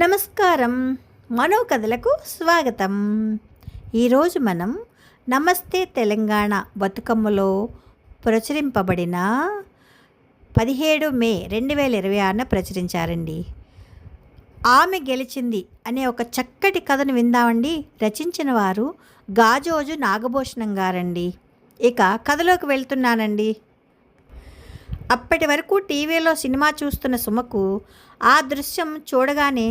నమస్కారం. మనో కథలకు స్వాగతం. ఈరోజు మనం నమస్తే తెలంగాణ బతుకమ్మలో ప్రచురింపబడిన 17 మే 2026 ప్రచురించారండి. ఆమె గెలిచింది అనే ఒక చక్కటి కథను విందామండి. రచించిన వారు గాజోజు నాగభూషణం గారండి. ఇక కథలోకి వెళ్తున్నానండి. అప్పటి వరకు టీవీలో సినిమా చూస్తున్న సుమకు ఆ దృశ్యం చూడగానే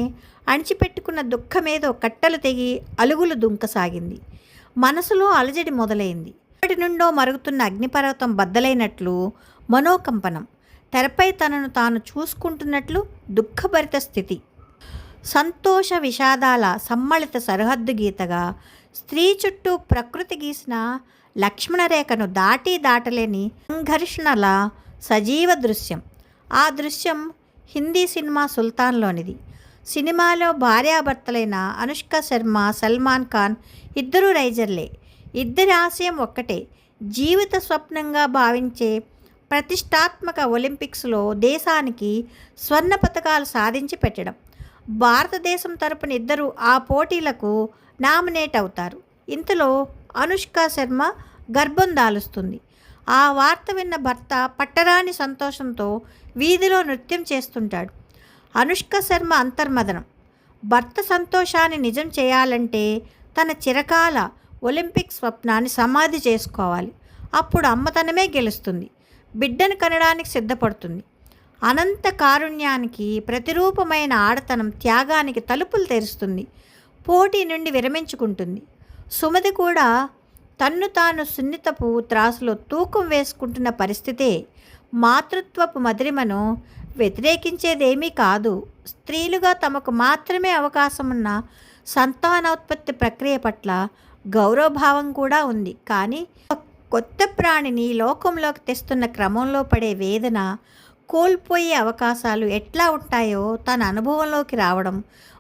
అణిచిపెట్టుకున్న దుఃఖమేదో కట్టలు తెగి అలుగులు దుంకసాగింది. మనసులో అలజడి మొదలైంది. అప్పటి నుండో మరుగుతున్న అగ్నిపర్వతం బద్దలైనట్లు మనోకంపనం. తెరపై తనను తాను చూసుకుంటున్నట్లు దుఃఖభరిత స్థితి. సంతోష విషాదాల సమ్మళిత సరిహద్దు గీతగా స్త్రీ చుట్టూ ప్రకృతి గీసిన లక్ష్మణరేఖను దాటలేని సంఘర్షణల సజీవ దృశ్యం. ఆ దృశ్యం హిందీ సినిమా సుల్తాన్లోనిది. సినిమాలో భార్యాభర్తలైన అనుష్క శర్మ, సల్మాన్ ఖాన్ ఇద్దరు రైజర్లే. ఇద్దరి ఆశయం ఒక్కటే, జీవిత స్వప్నంగా భావించే ప్రతిష్టాత్మక ఒలింపిక్స్లో దేశానికి స్వర్ణ పతకాలు సాధించి పెట్టడం. భారతదేశం తరపున ఇద్దరు ఆ పోటీలకు నామినేట్ అవుతారు. ఇంతలో అనుష్క శర్మ గర్భం దాలుస్తుంది. ఆ వార్త విన్న భర్త పట్టరాని సంతోషంతో వీధిలో నృత్యం చేస్తుంటాడు. అనుష్క శర్మ అంతర్మదనం. భర్త సంతోషాన్ని నిజం చేయాలంటే తన చిరకాల ఒలింపిక్ స్వప్నాన్ని సమాధి చేసుకోవాలి. అప్పుడు అమ్మతనమే గెలుస్తుంది. బిడ్డను కనడానికి సిద్ధపడుతుంది. అనంత కారుణ్యానికి ప్రతిరూపమైన ఆడతనం త్యాగానికి తలుపులు తెరుస్తుంది. పోటీ నుండి విరమించుకుంటుంది. సుమతి కూడా తన్ను తాను సున్నితపు త్రాసులో తూకం వేసుకుంటున్న పరిస్థితే. మాతృత్వపు మధురిమను వ్యతిరేకించేదేమీ కాదు. స్త్రీలుగా తమకు మాత్రమే అవకాశం ఉన్న సంతానోత్పత్తి ప్రక్రియ పట్ల గౌరవభావం కూడా ఉంది. కానీ కొత్త ప్రాణిని లోకంలోకి తెస్తున్న క్రమంలో పడే వేదన, కోల్పోయే అవకాశాలు ఎట్లా ఉంటాయో తన అనుభవంలోకి రావడం,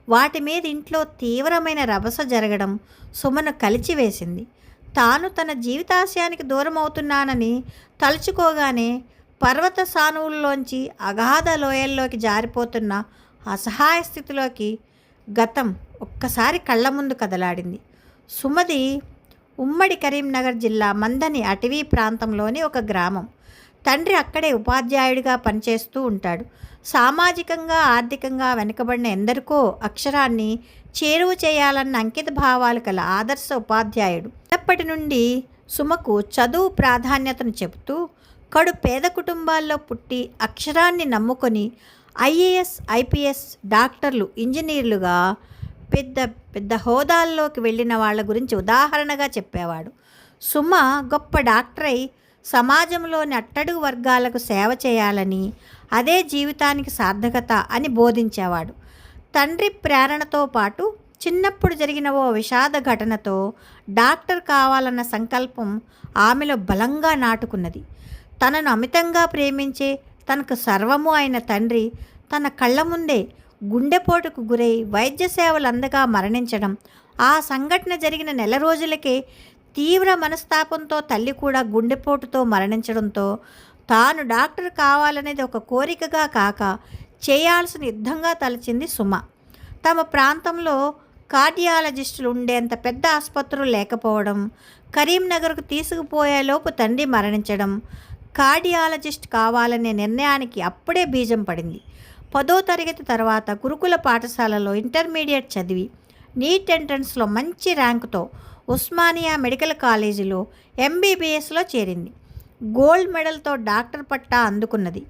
వాటి మీద ఇంట్లో తీవ్రమైన రభస జరగడం సుమను కలిచివేసింది. తాను తన జీవితాశయానికి దూరం అవుతున్నానని తలుచుకోగానే పర్వత సానువుల్లోంచి అగాధ లోయల్లోకి జారిపోతున్న అసహాయ స్థితిలోకి గతం ఒక్కసారి కళ్ళ ముందు కదలాడింది. సుమది ఉమ్మడి కరీంనగర్ జిల్లా మందని అటవీ ప్రాంతంలోని ఒక గ్రామం. తండ్రి అక్కడే ఉపాధ్యాయుడిగా పనిచేస్తూ ఉంటాడు. సామాజికంగా ఆర్థికంగా వెనుకబడిన ఎందరికో అక్షరాన్ని చేరువ చేయాలన్న అంకిత భావాలు కల ఆదర్శ ఉపాధ్యాయుడు. చిన్నప్పటి నుండి సుమకు చదువు ప్రాధాన్యతను చెబుతూ కడు పేద కుటుంబాల్లో పుట్టి అక్షరాన్ని నమ్ముకొని ఐఏఎస్, ఐపీఎస్, డాక్టర్లు, ఇంజనీర్లుగా పెద్ద పెద్ద హోదాల్లోకి వెళ్ళిన వాళ్ళ గురించి ఉదాహరణగా చెప్పేవాడు. సుమ గొప్ప డాక్టరై సమాజంలోని అట్టడుగు వర్గాలకు సేవ చేయాలని, అదే జీవితానికి సార్థకత అని బోధించేవాడు. తండ్రి ప్రేరణతో పాటు చిన్నప్పుడు జరిగిన ఓ విషాద ఘటనతో డాక్టర్ కావాలన్న సంకల్పం ఆమెలో బలంగా నాటుకున్నది. తనను అమితంగా ప్రేమించే, తనకు సర్వము అయిన తండ్రి తన కళ్ళ ముందే గుండెపోటుకు గురై వైద్య సేవలు అందగా మరణించడం, ఆ సంఘటన జరిగిన నెల రోజులకే తీవ్ర మనస్తాపంతో తల్లి కూడా గుండెపోటుతో మరణించడంతో తాను డాక్టర్ కావాలనేది ఒక కోరికగా కాక చేయాల్సిన యుద్ధంగా తలచింది సుమ. తమ ప్రాంతంలో కార్డియాలజిస్టులు ఉండేంత పెద్ద ఆసుపత్రులు లేకపోవడం, కరీంనగర్కు తీసుకుపోయేలోపు తండ్రి మరణించడం, కార్డియాలజిస్ట్ కావాలనే నిర్ణయానికి అప్పుడే బీజం పడింది. 10వ తరగతి తర్వాత గురుకుల పాఠశాలలో ఇంటర్మీడియట్ చదివి నీట్ ఎంట్రన్స్లో మంచి ర్యాంకుతో ఉస్మానియా మెడికల్ కాలేజీలో ఎంబీబీఎస్లో చేరింది. గోల్డ్ మెడల్తో డాక్టర్ పట్టా అందుకున్నది.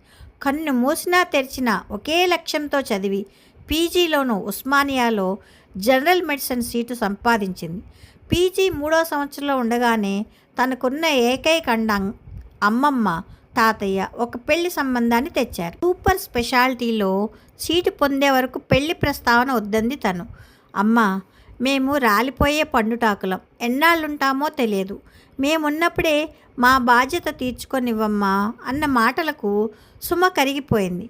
కన్ను మూసినా తెరిచినా ఒకే లక్ష్యంతో చదివి పీజీలోనూ ఉస్మానియాలో జనరల్ మెడిసిన్ సీటు సంపాదించింది. పీజీ 3వ సంవత్సరంలో ఉండగానే తనకున్న ఏకైక అమ్మమ్మ, తాతయ్య ఒక పెళ్లి సంబంధాన్ని తెచ్చారు. సూపర్ స్పెషాలిటీలో సీటు పొందే వరకు పెళ్లి ప్రస్తావన వద్దంది తను. అమ్మ, మేము రాలిపోయే పండుటాకులం, ఎన్నాళ్ళుంటామో తెలియదు, మేమున్నప్పుడే మా బాధ్యత తీర్చుకొనివ్వమ్మా అన్న మాటలకు సుమ కరిగిపోయింది.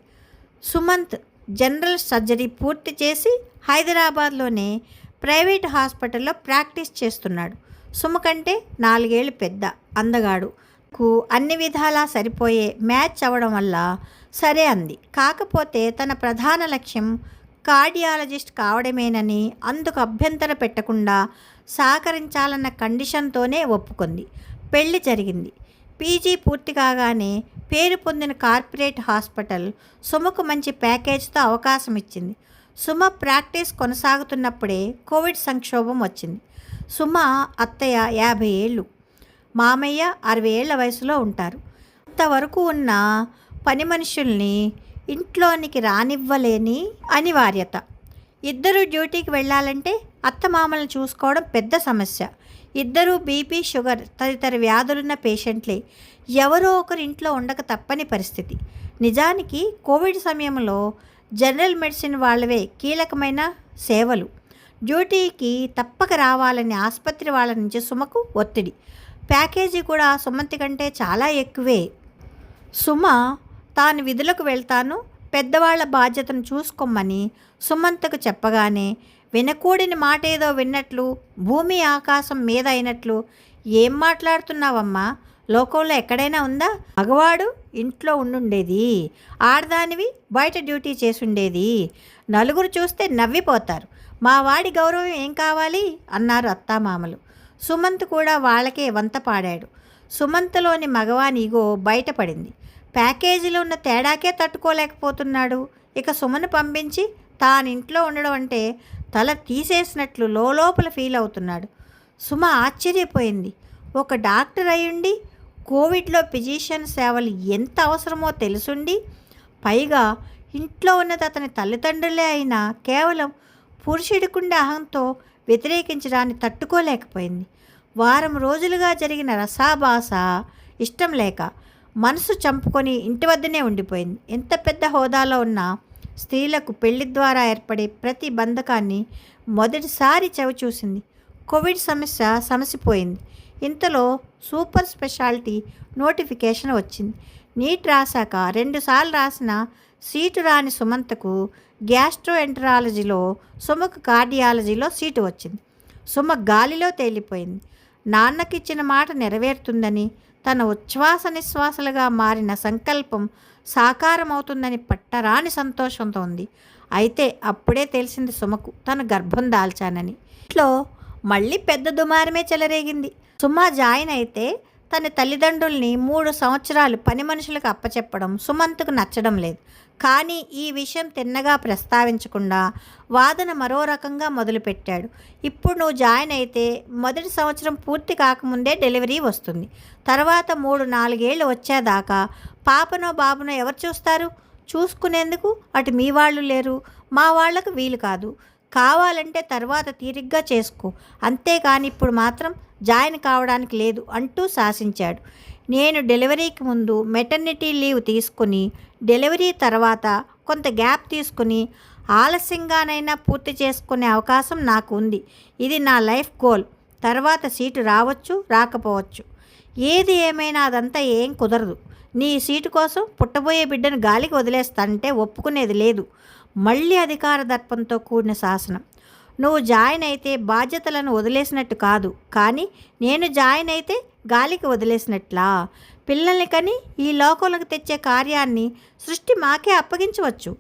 సుమంత్ జనరల్ సర్జరీ పూర్తి చేసి హైదరాబాద్లోనే ప్రైవేట్ హాస్పిటల్లో ప్రాక్టీస్ చేస్తున్నాడు. సుమ కంటే 4 ఏళ్ళు పెద్ద అందగాడు. అన్ని విధాలా సరిపోయే మ్యాచ్ అవ్వడం వల్ల సరే అంది. కాకపోతే తన ప్రధాన లక్ష్యం కార్డియాలజిస్ట్ కావడమేనని, అందుకు అభ్యంతర పెట్టకుండా సహకరించాలన్న కండిషన్తోనే ఒప్పుకుంది. పెళ్లి జరిగింది. పీజీ పూర్తి కాగానే పేరు పొందిన కార్పొరేట్ హాస్పిటల్ సుమకు మంచి ప్యాకేజ్తో అవకాశం ఇచ్చింది. సుమ ప్రాక్టీస్ కొనసాగుతున్నప్పుడే కోవిడ్ సంక్షోభం వచ్చింది. సుమ అత్తయ్య 50 ఏళ్ళు, మామయ్య 60 ఏళ్ల వయసులో ఉంటారు. అంతవరకు ఉన్న పని మనుషుల్ని ఇంట్లోనికి రానివ్వలేని అనివార్యత. ఇద్దరు డ్యూటీకి వెళ్ళాలంటే అత్తమామలను చూసుకోవడం పెద్ద సమస్య. ఇద్దరూ బీపీ, షుగర్ తదితర వ్యాధులున్న పేషెంట్లే. ఎవరో ఒకరు ఇంట్లో ఉండక తప్పని పరిస్థితి. నిజానికి కోవిడ్ సమయంలో జనరల్ మెడిసిన్ వాళ్ళవే కీలకమైన సేవలు. డ్యూటీకి తప్పక రావాలని ఆసుపత్రి వాళ్ళ నుంచి సుమకు ఒత్తిడి. ప్యాకేజీ కూడా సుమంతి కంటే చాలా ఎక్కువే. సుమ తాను విధులకు వెళ్తాను, పెద్దవాళ్ల బాధ్యతను చూసుకోమని సుమంతకు చెప్పగానే వినకూడిన మాట ఏదో విన్నట్లు, భూమి ఆకాశం మీద అయినట్లు, ఏం మాట్లాడుతున్నావమ్మా, లోకంలో ఎక్కడైనా ఉందా? మగవాడు ఇంట్లో ఉండుండేది, ఆడదానివి బయట డ్యూటీ చేసుండేది, నలుగురు చూస్తే నవ్విపోతారు, మా వాడి గౌరవం ఏం కావాలి అన్నారు అత్తామామలు. సుమంత్ కూడా వాళ్ళకే వంత పాడాడు. సుమంత్లోని మగవాని ఈగో బయటపడింది. ప్యాకేజీలో ఉన్న తేడాకే తట్టుకోలేకపోతున్నాడు. ఇక సుమను పంపించి తానింట్లో ఉండడం అంటే తల తీసేసినట్లు లోపల ఫీల్ అవుతున్నాడు. సుమ ఆశ్చర్యపోయింది. ఒక డాక్టర్ అయ్యుండి కోవిడ్లో ఫిజిషియన్ సేవలు ఎంత అవసరమో తెలుసుండి, పైగా ఇంట్లో ఉన్నది అతని తల్లిదండ్రులే అయినా కేవలం పురుషుడికుండే అహంతో వ్యతిరేకించడాన్ని తట్టుకోలేకపోయింది. వారం రోజులుగా జరిగిన రసాభాస ఇష్టం లేక మనసు చంపుకొని ఇంటి వద్దనే ఉండిపోయింది. ఎంత పెద్ద హోదాలో ఉన్న స్త్రీలకు పెళ్లి ద్వారా ఏర్పడే ప్రతి బంధకాన్ని మొదటిసారి చవిచూసింది. కోవిడ్ సమస్య సమసిపోయింది. ఇంతలో సూపర్ స్పెషాలిటీ నోటిఫికేషన్ వచ్చింది. నీట్ రాశాక 2 సార్లు రాసిన సీటు రాని సుమంతకు గ్యాస్ట్రోఎంటరాలజీలో, సుమకు కార్డియాలజీలో సీటు వచ్చింది. సుమ గాలిలో తేలిపోయింది. నాన్నకిచ్చిన మాట నెరవేరుతుందని, తన ఉచ్ఛ్వాస నిశ్వాసలుగా మారిన సంకల్పం సాకారమవుతుందని పట్టరాని సంతోషంతో ఉంది. అయితే అప్పుడే తెలిసింది సుమకు తన గర్భం దాల్చానని. ఇంట్లో మళ్ళీ పెద్ద దుమారమే చెలరేగింది. సుమ జాయిన్ అయితే తన తల్లిదండ్రుల్ని 3 సంవత్సరాలు పని మనుషులకు అప్పచెప్పడం సుమంత్కు నచ్చడం లేదు. కానీ ఈ విషయం తిన్నగా ప్రస్తావించకుండా వాదన మరో రకంగా మొదలుపెట్టాడు. ఇప్పుడు నువ్వు జాయిన్ అయితే మొదటి సంవత్సరం పూర్తి కాకముందే డెలివరీ వస్తుంది. తర్వాత 3-4 ఏళ్ళు వచ్చేదాకా పాపనో బాబునో ఎవరు చూస్తారు? చూసుకునేందుకు అటు మీ వాళ్ళు లేరు, మా వాళ్లకు వీలు కాదు. కావాలంటే తర్వాత తీరిగ్గా చేసుకో, అంతేకాని ఇప్పుడు మాత్రం జాయిన్ కావడానికి లేదు అంటూ శాసించాడు. నేను డెలివరీకి ముందు మెటర్నిటీ లీవ్ తీసుకుని, డెలివరీ తర్వాత కొంత గ్యాప్ తీసుకుని ఆలస్యంగానైనా పూర్తి చేసుకునే అవకాశం నాకు ఉంది. ఇది నా లైఫ్ గోల్. తర్వాత సీటు రావచ్చు, రాకపోవచ్చు. ఏది ఏమైనా అదంతా ఏం కుదరదు. నీ సీటు కోసం పుట్టబోయే బిడ్డను గాలికి వదిలేస్తానంటే ఒప్పుకునేది లేదు. మళ్ళీ అధికార దర్పంతో కూడిన శాసనం. నువ్వు జాయిన్ అయితే బాధ్యతలను వదిలేసినట్టు కాదు, కానీ నేను జాయిన్ అయితే గాలికి వదిలేసినట్లా? పిల్లల్ని కని ఈ లోకంలోకి తెచ్చే కార్యాన్ని సృష్టి మాకే అప్పగించవచ్చు.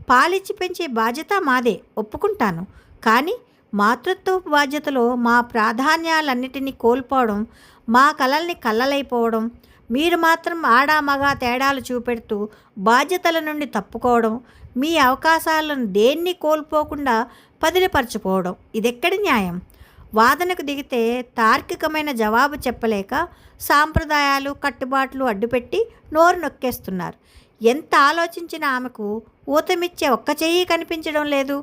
పాలిచ్చి పెంచే బాధ్యత మాదే, ఒప్పుకుంటాను. కానీ మాతృత్వ బాధ్యతలో మా ప్రాధాన్యాలన్నిటినీ కోల్పోవడం, మా కలల్ని కళ్ళలైపోవడం, మీరు మాత్రం ఆడా మగ తేడాలు చూపెడుతూ బాధ్యతల నుండి తప్పుకోవడం, మీ అవకాశాలను దేన్ని కోల్పోకుండా పదిలపరచుకోవడం, ఇదెక్కడి న్యాయం? వాదనకు దిగితే తార్కికమైన జవాబు చెప్పలేక సాంప్రదాయాలు, కట్టుబాట్లు అడ్డుపెట్టి నోరు నొక్కేస్తున్నారు. ఎంత ఆలోచించినా ఆమెకు ఊతమిచ్చే ఒక్క చెయ్యి కనిపించడం లేదు.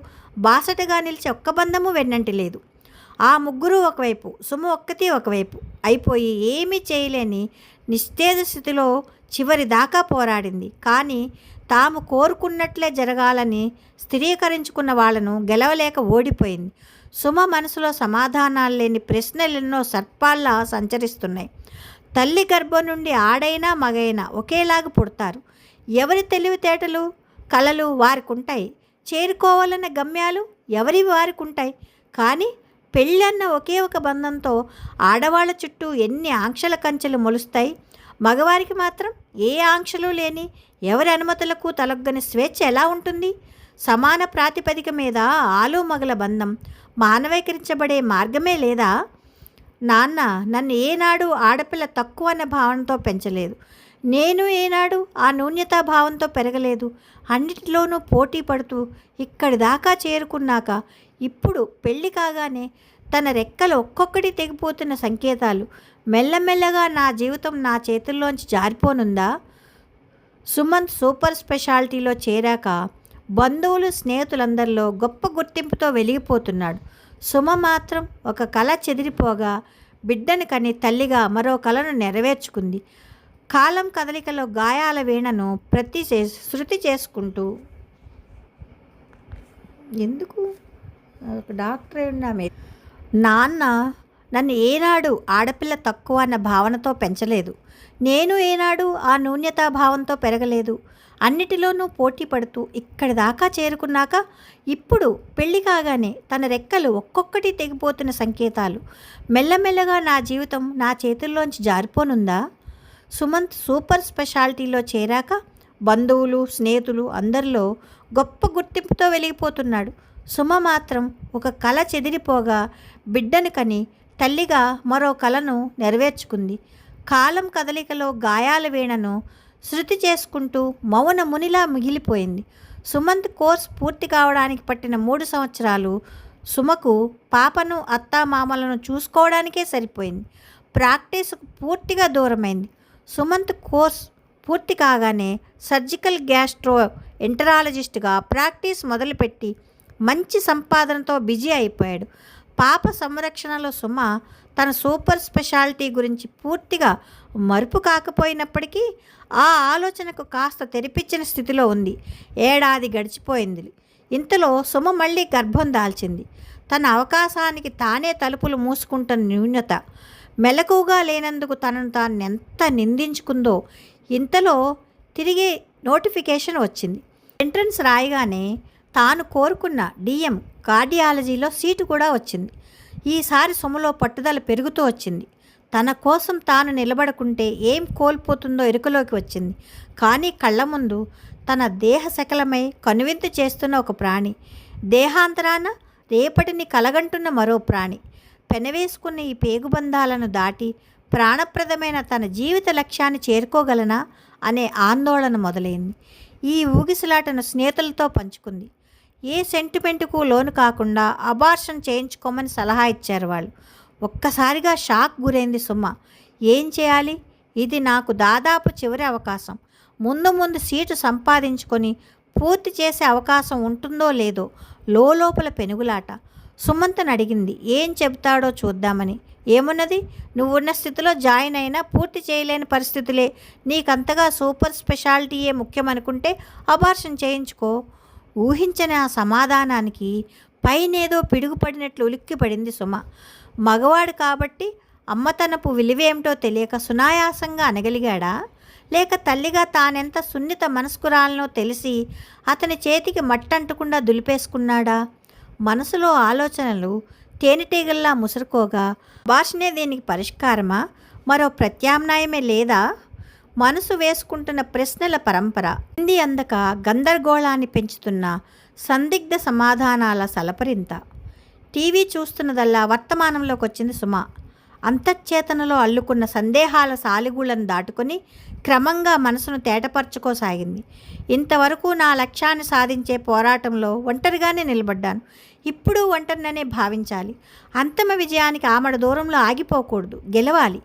బాసటగా నిలిచే ఒక్క బంధము వెన్నంటి లేదు. ఆ ముగ్గురు ఒకవైపు, సుమ ఒక్కటి ఒకవైపు అయిపోయి ఏమీ చేయలేని నిస్తేజ స్థితిలో చివరి దాకా పోరాడింది. కానీ తాము కోరుకున్నట్లే జరగాలని స్థిరీకరించుకున్న వాళ్లను గెలవలేక ఓడిపోయింది. సుమ మనసులో సమాధానాలు లేని ప్రశ్నలెన్నో సర్పాల్లా సంచరిస్తున్నాయి. తల్లి గర్భం నుండి ఆడైనా మగైనా ఒకేలాగా పుడతారు. ఎవరి తెలివితేటలు, కలలు వారికుంటాయి. చేరుకోవాలన్న గమ్యాలు ఎవరివి వారికుంటాయి. కానీ పెళ్ళన్న ఒకే ఒక బంధంతో ఆడవాళ్ళ చుట్టూ ఎన్ని ఆంక్షల కంచెలు మొలుస్తాయి. మగవారికి మాత్రం ఏ ఆంక్షలు లేని, ఎవరి అనుమతులకు తలొగ్గని స్వేచ్ఛ ఎలా ఉంటుంది? సమాన ప్రాతిపదిక మీద ఆలు మగల బంధం మానవీకరించబడే మార్గమే లేదా? నాన్న నన్ను ఏనాడు ఆడపిల్ల తక్కువ అన్న భావనతో పెంచలేదు. నేను ఏనాడు ఆ న్యూన్యతా భావంతో పెరగలేదు. అన్నిటిలోనూ పోటీ పడుతూ ఇక్కడి దాకా చేరుకున్నాక ఇప్పుడు పెళ్ళి కాగానే తన రెక్కలు ఒక్కొక్కటి తెగిపోతున్న సంకేతాలు, మెల్లమెల్లగా నా జీవితం నా చేతుల్లోంచి జారిపోనుందా? సుమంత్ సూపర్ స్పెషాలిటీలో చేరాక బంధువులు స్నేహితులందరిలో గొప్ప గుర్తింపుతో వెలిగిపోతున్నాడు. సుమ మాత్రం ఒక కళ చెదిరిపోగా బిడ్డని కని తల్లిగా మరో కళను నెరవేర్చుకుంది. కాలం కదలికలో గాయాల వీణను శృతి చేసుకుంటూ ఎందుకు ఒక డాక్టర్ ఉన్నామే. నాన్న నన్ను ఏనాడు ఆడపిల్ల తక్కువ అన్న భావనతో పెంచలేదు. నేను ఏనాడు ఆ న్యూన్యతా భావంతో పెరగలేదు. అన్నిటిలోనూ పోటీ పడుతూ ఇక్కడి దాకా చేరుకున్నాక ఇప్పుడు పెళ్ళి కాగానే తన రెక్కలు ఒక్కొక్కటి తెగిపోతున్న సంకేతాలు, మెల్లమెల్లగా నా జీవితం నా చేతుల్లోంచి జారిపోనుందా? సుమంత్ సూపర్ స్పెషాలిటీలో చేరాక బంధువులు స్నేహితులు అందరిలో గొప్ప గుర్తింపుతో వెలిగిపోతున్నాడు. సుమ మాత్రం ఒక కళ చెదిరిపోగా బిడ్డను కని తల్లిగా మరో కళను నెరవేర్చుకుంది. కాలం కదలికలో గాయాల వీణను శృతి చేసుకుంటూ మౌన మునిలా మిగిలిపోయింది. సుమంత్ కోర్స్ పూర్తి కావడానికి పట్టిన 3 సంవత్సరాలు సుమకు పాపను అత్తామామలను చూసుకోవడానికే సరిపోయింది. ప్రాక్టీస్కు పూర్తిగా దూరమైంది. సుమంత్ కోర్స్ పూర్తి కాగానే సర్జికల్ గ్యాస్ట్రో ఎంటరాలజిస్ట్గా ప్రాక్టీస్ మొదలుపెట్టి మంచి సంపాదనతో బిజీ అయిపోయాడు. పాప సంరక్షణలో సుమ తన సూపర్ స్పెషాలిటీ గురించి పూర్తిగా మరుపు కాకపోయినప్పటికీ ఆ ఆలోచనకు కాస్త తెరిపించిన స్థితిలో ఉంది. ఏడాది గడిచిపోయింది. ఇంతలో సుమ మళ్ళీ గర్భం దాల్చింది. తన అవకాశానికి తానే తలుపులు మూసుకుంటున్న న్యూనత, మెలకువగా లేనందుకు తనను తాను ఎంత నిందించుకుందో. ఇంతలో తిరిగి నోటిఫికేషన్ వచ్చింది. ఎంట్రన్స్ రాయగానే తాను కోరుకున్న డిఎం కార్డియాలజీలో సీటు కూడా వచ్చింది. ఈసారి సుమలో పట్టుదల పెరుగుతూ వచ్చింది. తన కోసం తాను నిలబడుకుంటే ఏం కోల్పోతుందో ఎరుకలోకి వచ్చింది. కానీ కళ్ళ ముందు తన దేహ శకలమై కనువిందు చేస్తున్న ఒక ప్రాణి, దేహాంతరాన రేపటిని కలగంటున్న మరో ప్రాణి, పెనవేసుకున్న ఈ పేగుబంధాలను దాటి ప్రాణప్రదమైన తన జీవిత లక్ష్యాన్ని చేరుకోగలనా అనే ఆందోళన మొదలైంది. ఈ ఊగిసలాటను స్నేహితులతో పంచుకుంది. ఏ సెంటిమెంటుకు లోను కాకుండా అబార్షన్ చేయించుకోమని సలహా ఇచ్చారు వాళ్ళు. ఒక్కసారిగా షాక్ గురైంది సుమ. ఏం చేయాలి? ఇది నాకు దాదాపు చివరి అవకాశం. ముందు సీటు సంపాదించుకొని పూర్తి చేసే అవకాశం ఉంటుందో లేదో లోపల పెనుగులాట. సుమంత్ని అడిగింది ఏం చెబుతాడో చూద్దామని. ఏమున్నది, నువ్వున్న స్థితిలో జాయిన్ అయినా పూర్తి చేయలేని పరిస్థితులే. నీకంతగా సూపర్ స్పెషాలిటీయే ముఖ్యమనుకుంటే అబార్షన్ చేయించుకో. ఊహించని ఆ సమాధానానికి పైనేదో పిడుగుపడినట్లు ఉలిక్కిపడింది సుమ. మగవాడు కాబట్టి అమ్మతనపు విలువేమిటో తెలియక సునాయాసంగా అనగలిగాడా? లేక తల్లిగా తానెంత సున్నిత మనస్కురాలనో తెలిసి అతని చేతికి మట్టంటకుండా దులిపేసుకున్నాడా? మనసులో ఆలోచనలు తేనెటీగల్లా ముసురుకోగా భాషనే దీనికి పరిష్కారమా, మరో ప్రత్యామ్నాయమే లేదా? మనసు వేసుకుంటున్న ప్రశ్నల పరంపర హిందీ అందక గందరగోళాన్ని పెంచుతున్న సందిగ్ధ సమాధానాల సలపరింత. టీవీ చూస్తున్నదల్లా వర్తమానంలోకి వచ్చింది సుమ. అంతఃచేతనలో అల్లుకున్న సందేహాల సాలిగూళ్లను దాటుకొని క్రమంగా మనసును తేటపరుచుకోసాగింది. ఇంతవరకు నా లక్ష్యాన్ని సాధించే పోరాటంలో ఒంటరిగానే నిలబడ్డాను. ఇప్పుడు ఒంటరిననే భావించాలి. అంతిమ విజయానికి ఆమడ దూరంలో ఆగిపోకూడదు. గెలవాలి.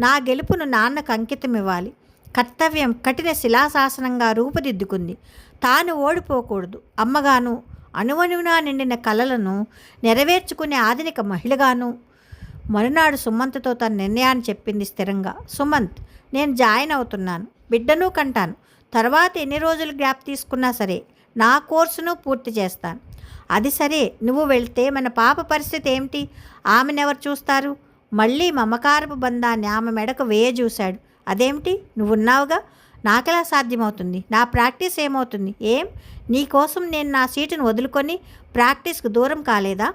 నా గెలుపును నాన్నకు అంకితం ఇవ్వాలి. కర్తవ్యం కఠిన శిలాశాసనంగా రూపుదిద్దుకుంది. తాను ఓడిపోకూడదు. అమ్మగాను అణువణువునా నిండిన కలలను నెరవేర్చుకునే ఆధునిక మహిళగాను. మరునాడు సుమంత్తో తన నిర్ణయాన్ని చెప్పింది స్థిరంగా. సుమంత్, నేను జాయిన్ అవుతున్నాను. బిడ్డను కంటాను. తర్వాత ఎన్ని రోజులు గ్యాప్ తీసుకున్నా సరే నా కోర్సును పూర్తి చేస్తాను. అది సరే, నువ్వు వెళ్తే మన పాప పరిస్థితి ఏమిటి? ఆమెనెవరు చూస్తారు? మళ్ళీ మమకారపు బంధాన్ని ఆమె మెడకు వేయజూశాడు. అదేమిటి, నువ్వున్నావుగా, నాకెలా సాధ్యమవుతుంది? నా ప్రాక్టీస్ ఏమవుతుంది? నీకోసం నేను నా సీటును వదులుకొని ప్రాక్టీస్కు దూరం కాలేదా?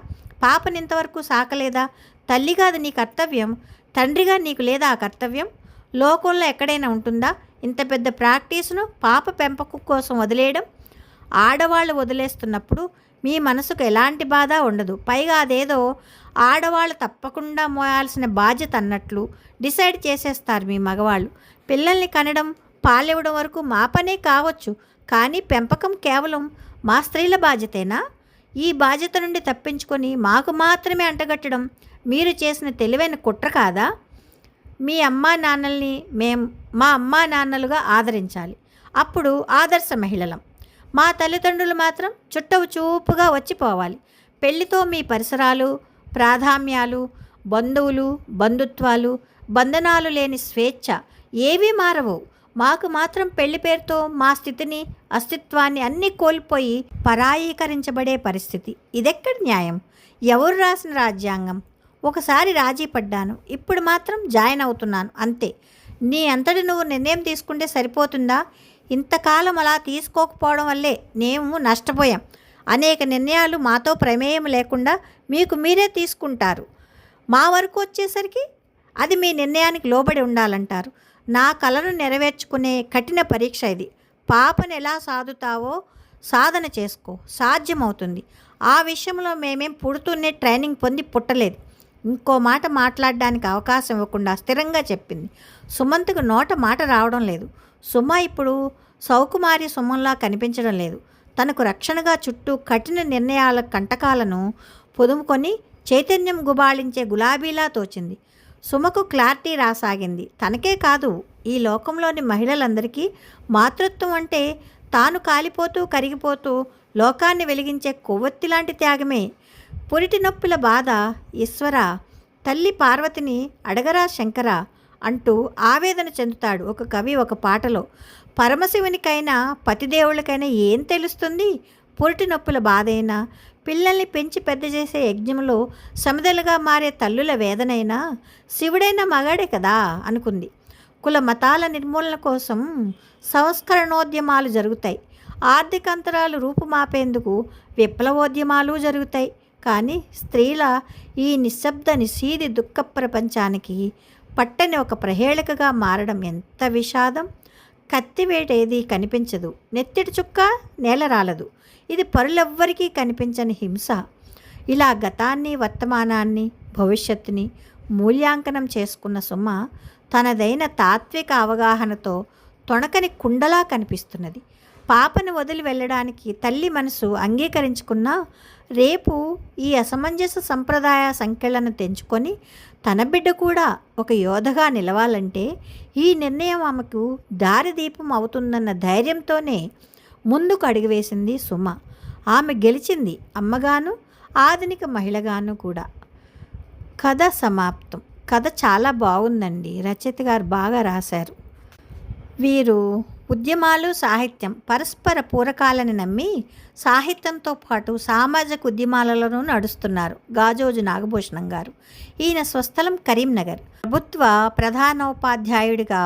పాపని ఇంతవరకు సాకలేదా? తల్లిగా అది నీ కర్తవ్యం. తండ్రిగా నీకు లేదా ఆ కర్తవ్యం? లోకంలో ఎక్కడైనా ఉంటుందా ఇంత పెద్ద ప్రాక్టీస్ను పాప పెంపకం కోసం వదిలేయడం? ఆడవాళ్ళు వదిలేస్తున్నప్పుడు మీ మనసుకు ఎలాంటి బాధ ఉండదు. పైగా అదేదో ఆడవాళ్ళు తప్పకుండా మోయాల్సిన బాధ్యత అన్నట్లు డిసైడ్ చేసేస్తారు మీ మగవాళ్ళు. పిల్లల్ని కనడం, పాలివ్వడం వరకు మా పనే కావచ్చు, కానీ పెంపకం కేవలం మా స్త్రీల బాధ్యతేనా? ఈ బాధ్యత నుండి తప్పించుకొని మాకు మాత్రమే అంటగట్టడం మీరు చేసిన తెలివైన కుట్ర కాదా? మీ అమ్మా నాన్నల్ని మా అమ్మా నాన్నలుగా ఆదరించాలి. అప్పుడు ఆదర్శ మహిళలం. మా తల్లిదండ్రులు మాత్రం చుట్టవు చూపుగా వచ్చిపోవాలి. పెళ్లితో మీ పరిసరాలు, ప్రాధాన్యాలు, బంధువులు, బంధుత్వాలు, బంధనాలు లేని స్వేచ్ఛ ఏవీ మారవు. మాకు మాత్రం పెళ్లి పేరుతో మా స్థితిని, అస్తిత్వాన్ని అన్నీ కోల్పోయి పరాయీకరించబడే పరిస్థితి. ఇదెక్కడి న్యాయం? ఎవరు రాసిన రాజ్యాంగం? ఒకసారి రాజీ పడ్డాను, ఇప్పుడు మాత్రం జాయిన్ అవుతున్నాను అంతే. నీ అంతటి నువ్వు నిర్ణయం తీసుకుంటే సరిపోతుందా? ఇంతకాలం అలా తీసుకోకపోవడం వల్లే మేము నష్టపోయాం. అనేక నిర్ణయాలు మాతో ప్రమేయం లేకుండా మీకు మీరే తీసుకుంటారు. మా వరకు వచ్చేసరికి అది మీ నిర్ణయానికి లోబడి ఉండాలంటారు. నా కలను నెరవేర్చుకునే కఠిన పరీక్ష ఇది. పాపను ఎలా సాధుతావో సాధన చేసుకో, సాధ్యమవుతుంది. ఆ విషయంలో మేమేం పుడుతూనే ట్రైనింగ్ పొంది పుట్టలేదు. ఇంకో మాట మాట్లాడడానికి అవకాశం ఇవ్వకుండా స్థిరంగా చెప్పింది. సుమంత్కు నోట మాట రావడం లేదు. సుమ ఇప్పుడు సౌకుమారి సుమంలా కనిపించడం లేదు. తనకు రక్షణగా చుట్టూ కఠిన నిర్ణయాల కంటకాలను పొదుముకొని చైతన్యం గుబాళించే గులాబీలా తోచింది. సుమకు క్లారిటీ రాసాగింది. తనకే కాదు, ఈ లోకంలోని మహిళలందరికీ మాతృత్వం అంటే తాను కాలిపోతూ కరిగిపోతూ లోకాన్ని వెలిగించే కొవ్వొత్తి లాంటి త్యాగమే. పురిటి నొప్పుల బాధ ఈశ్వర, తల్లి పార్వతిని అడగరా శంకర అంటూ ఆవేదన చెందుతాడు ఒక కవి ఒక పాటలో. పరమశివునికైనా పతిదేవులకైనా ఏం తెలుస్తుంది? పురిటి నొప్పుల బాధైనా, పిల్లల్ని పెంచి పెద్ద చేసే యజ్ఞంలో సమిదలుగా మారే తల్లుల వేదనైనా శివుడైన మగాడే కదా అనుకుంది. కుల మతాల నిర్మూలన కోసం సంస్కరణోద్యమాలు జరుగుతాయి. ఆర్థిక అంతరాలు రూపుమాపేందుకు విప్లవోద్యమాలు జరుగుతాయి. కానీ స్త్రీల ఈ నిశ్శబ్ద నిశీది దుఃఖ ప్రపంచానికి పట్టని ఒక ప్రహేళికగా మారడం ఎంత విషాదం. కత్తివేటేది కనిపించదు, నెత్తిటి చుక్క నేల రాలదు. ఇది పరులెవ్వరికీ కనిపించని హింస. ఇలా గతాన్ని, వర్తమానాన్ని, భవిష్యత్తుని మూల్యాంకనం చేసుకున్న సుమ తనదైన తాత్విక అవగాహనతో తొణకని కుండలా కనిపిస్తున్నది. పాపను వదిలి వెళ్ళడానికి తల్లి మనసు అంగీకరించుకున్నా రేపు ఈ అసమంజస సంప్రదాయ సంఖ్యలను తెంచుకొని తన బిడ్డ కూడా ఒక యోధగా నిలవాలంటే ఈ నిర్ణయం ఆమెకు దారిదీపం అవుతుందన్న ధైర్యంతోనే ముందుకు అడుగువేసింది సుమ. ఆమె గెలిచింది అమ్మగాను, ఆధునిక మహిళగాను కూడా. కథ సమాప్తం. కథ చాలా బాగుందండి. రచయిత గారు బాగా రాశారు. వీరు ఉద్యమాలు, సాహిత్యం పరస్పర పూరకాలని నమ్మి సాహిత్యంతో పాటు సామాజిక ఉద్యమాలలోనూ నడుస్తున్నారు గాజోజు నాగభూషణం గారు. ఈయన స్వస్థలం కరీంనగర్. ప్రభుత్వ ప్రధానోపాధ్యాయుడిగా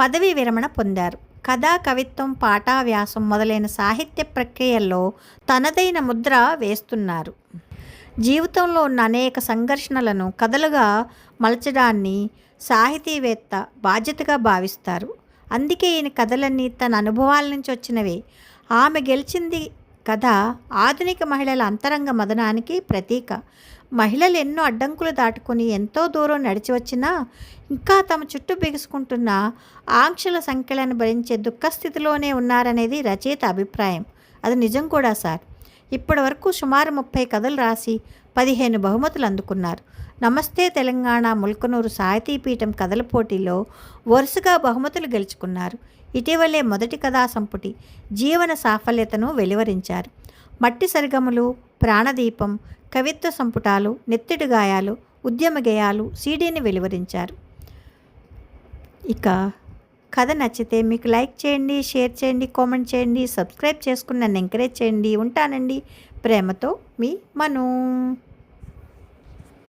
పదవీ విరమణ పొందారు. కథా, కవిత్వం, పాట, వ్యాసం మొదలైన సాహిత్య ప్రక్రియల్లో తనదైన ముద్ర వేస్తున్నారు. జీవితంలో ఉన్న అనేక సంఘర్షణలను కథలుగా మలచడాన్ని సాహితీవేత్త బాధ్యతగా భావిస్తారు. అందుకే ఈయన కథలన్నీ తన అనుభవాల నుంచి వచ్చినవే. ఆమె గెలిచింది కథ ఆధునిక మహిళల అంతరంగ మదనానికి ప్రతీక. మహిళలు ఎన్నో అడ్డంకులు దాటుకొని ఎంతో దూరం నడిచి వచ్చినా ఇంకా తమ చుట్టూ బిగుసుకుంటున్న ఆంక్షల సంఖ్యలను భరించే దుఃఖస్థితిలోనే ఉన్నారనేది రచయిత అభిప్రాయం. అది నిజం కూడా సార్. ఇప్పటి వరకు సుమారు 30 కథలు రాసి 15 బహుమతులు అందుకున్నారు. నమస్తే తెలంగాణ ముల్కనూరు సాహితీపీఠం కథల పోటీలో వరుసగా బహుమతులు గెలుచుకున్నారు. ఇటీవలే మొదటి కథా సంపుటి జీవన సాఫల్యతను వెలువరించారు. మట్టి సరిగములు, ప్రాణదీపం, కవిత్వ సంపుటాలు, నెత్తిటి గాయాలు, ఉద్యమ గేయాలు సీడీని వెలువరించారు. ఇక కథ నచ్చితే మీకు లైక్ చేయండి, షేర్ చేయండి, కామెంట్ చేయండి, సబ్స్క్రైబ్ చేసుకుని నన్ను ఎంకరేజ్ చేయండి. ఉంటానండి. ప్రేమతో మీ మను.